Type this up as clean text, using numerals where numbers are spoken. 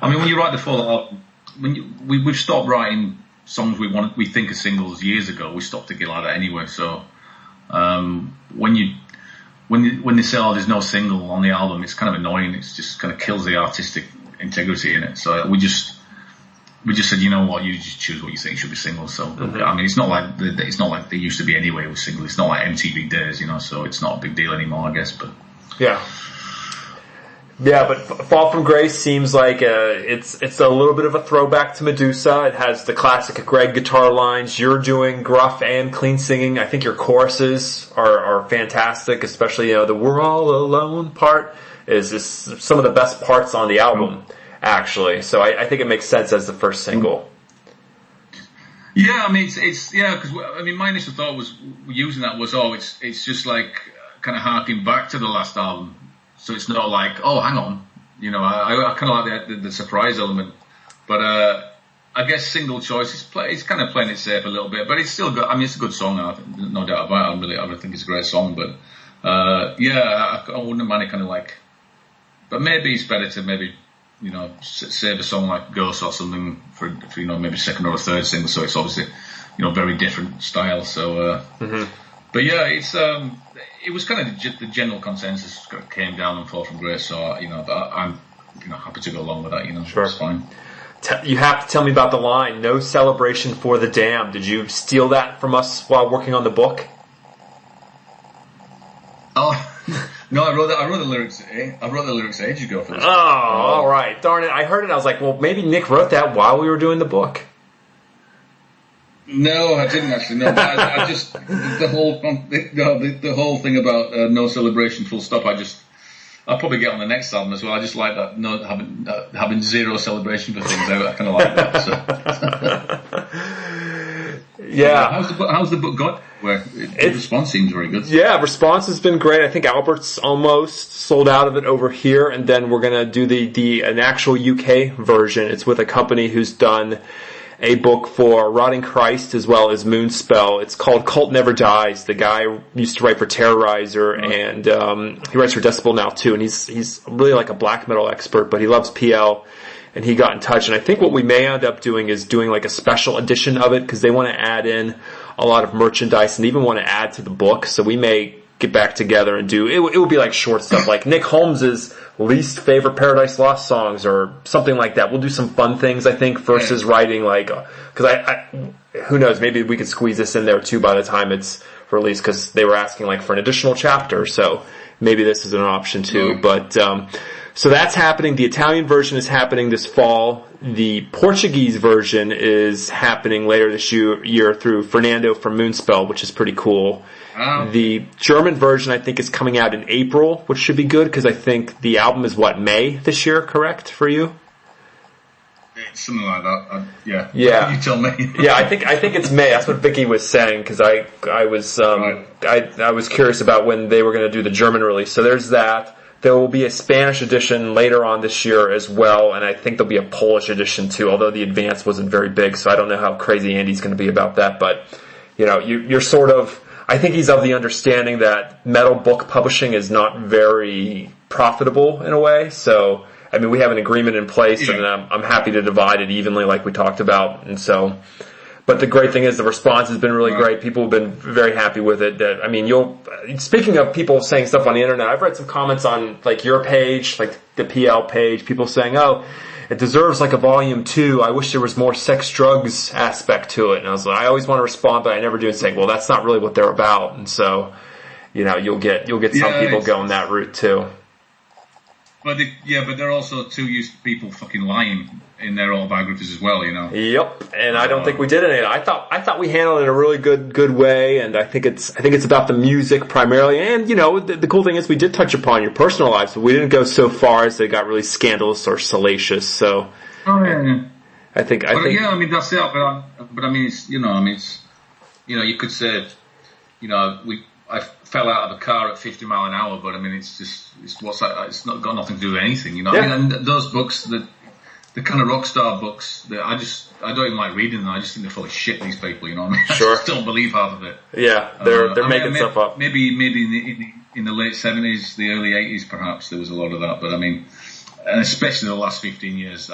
I mean, when you write the full album, we've stopped writing songs we think are singles years ago. We stopped thinking like that anyway. So when they say, "Oh, there's no single on the album," it's kind of annoying. It just kind of kills the artistic integrity in it. So we just said, you know what, you just choose what you think should be singles. So I mean, it's not like they used to be anyway with singles. It's not like MTV days, so it's not a big deal anymore, I guess. But yeah, but Fall from Grace seems like it's a little bit of a throwback to Medusa. It has the classic Greg guitar lines. You're doing gruff and clean singing. I think your choruses are fantastic, especially the "We're All Alone" part is some of the best parts on the album, actually. So I think it makes sense as the first single. Yeah, I mean it's because my initial thought was using that was it's just like kind of harking back to the last album. So it's not like, oh, hang on, I kind of like the surprise element, but I guess single choice it's kind of playing it safe a little bit, but it's still good. I mean, it's a good song, no doubt about it. I think it's a great song, but I wouldn't mind it kind of like, but maybe it's better to maybe save a song like Ghost or something for maybe second or third single. So it's obviously very different style. So, but yeah, it was kind of the general consensus came down on Fall from Grace, so I'm happy to go along with that. Sure. It's fine. You have to tell me about the line "No celebration for the damned." Did you steal that from us while working on the book? Oh no, I wrote the lyrics. I wrote the lyrics ages ago for this. Oh, all right, darn it! I heard it. I was like, well, maybe Nick wrote that while we were doing the book. No, I didn't actually. No, I just the whole thing about no celebration, full stop. I'll probably get on the next album as well. I just like that, having zero celebration for things. I kind of like that. So. Yeah. How's the book got? The response seems very good. Yeah, response has been great. I think Albert's almost sold out of it over here, and then we're gonna do an actual UK version. It's with a company who's done a book for Rotting Christ as well as Moonspell. It's called Cult Never Dies. The guy used to write for Terrorizer, and he writes for Decibel now too, and he's really like a black metal expert, but he loves PL, and he got in touch. And I think what we may end up doing is doing like a special edition of it, because they want to add in a lot of merchandise and even want to add to the book. So we may get back together and do it will be like short stuff like Nick Holmes's least favorite Paradise Lost songs or something like that. We'll do some fun things, I think, versus writing like, because I who knows, maybe we could squeeze this in there too by the time it's released, because they were asking like for an additional chapter, so maybe this is an option too. But so that's happening. The Italian version is happening this fall. The Portuguese version is happening later this year through Fernando from Moonspell, which is pretty cool. The German version, I think, is coming out in April, which should be good, because I think the album is, May this year, correct, for you? It's something like that. Yeah. You tell me. Yeah, I think it's May. That's what Vicky was saying, because I was I was curious about when they were going to do the German release. So there's that. There will be a Spanish edition later on this year as well, and I think there'll be a Polish edition too, although the advance wasn't very big, so I don't know how crazy Andy's going to be about that. But, you're sort of... I think he's of the understanding that metal book publishing is not very profitable in a way. So, I mean, we have an agreement in place, and I'm happy to divide it evenly like we talked about. And so, but the great thing is the response has been really great. People have been very happy with it. I mean, speaking of people saying stuff on the internet, I've read some comments on like your page, like the PL page, people saying, oh, it deserves like a volume 2. I wish there was more sex drugs aspect to it. And I was like, I always want to respond, but I never do, and saying, well, that's not really what they're about. And so, you'll get some people going that route too. But there are also too used to people fucking lying in their autobiographies as well, Yep, and I don't think we did any. I thought we handled it in a really good way, and I think it's about the music primarily. And the cool thing is we did touch upon your personal lives, but we didn't go so far as they got really scandalous or salacious. So, I think. Yeah, I mean that's it. But I mean, it's you could say, I fell out of a car at 50 mile an hour, but I mean, it's not got nothing to do with anything, Yeah. I mean, and those books, the kind of rock star books, that I don't even like reading them. I just think they're full of shit, these people, I mean, sure. I just don't believe half of it. Yeah, they're making stuff up. Maybe in the late 70s, the early 80s, perhaps there was a lot of that, but I mean, and especially the last 15 years,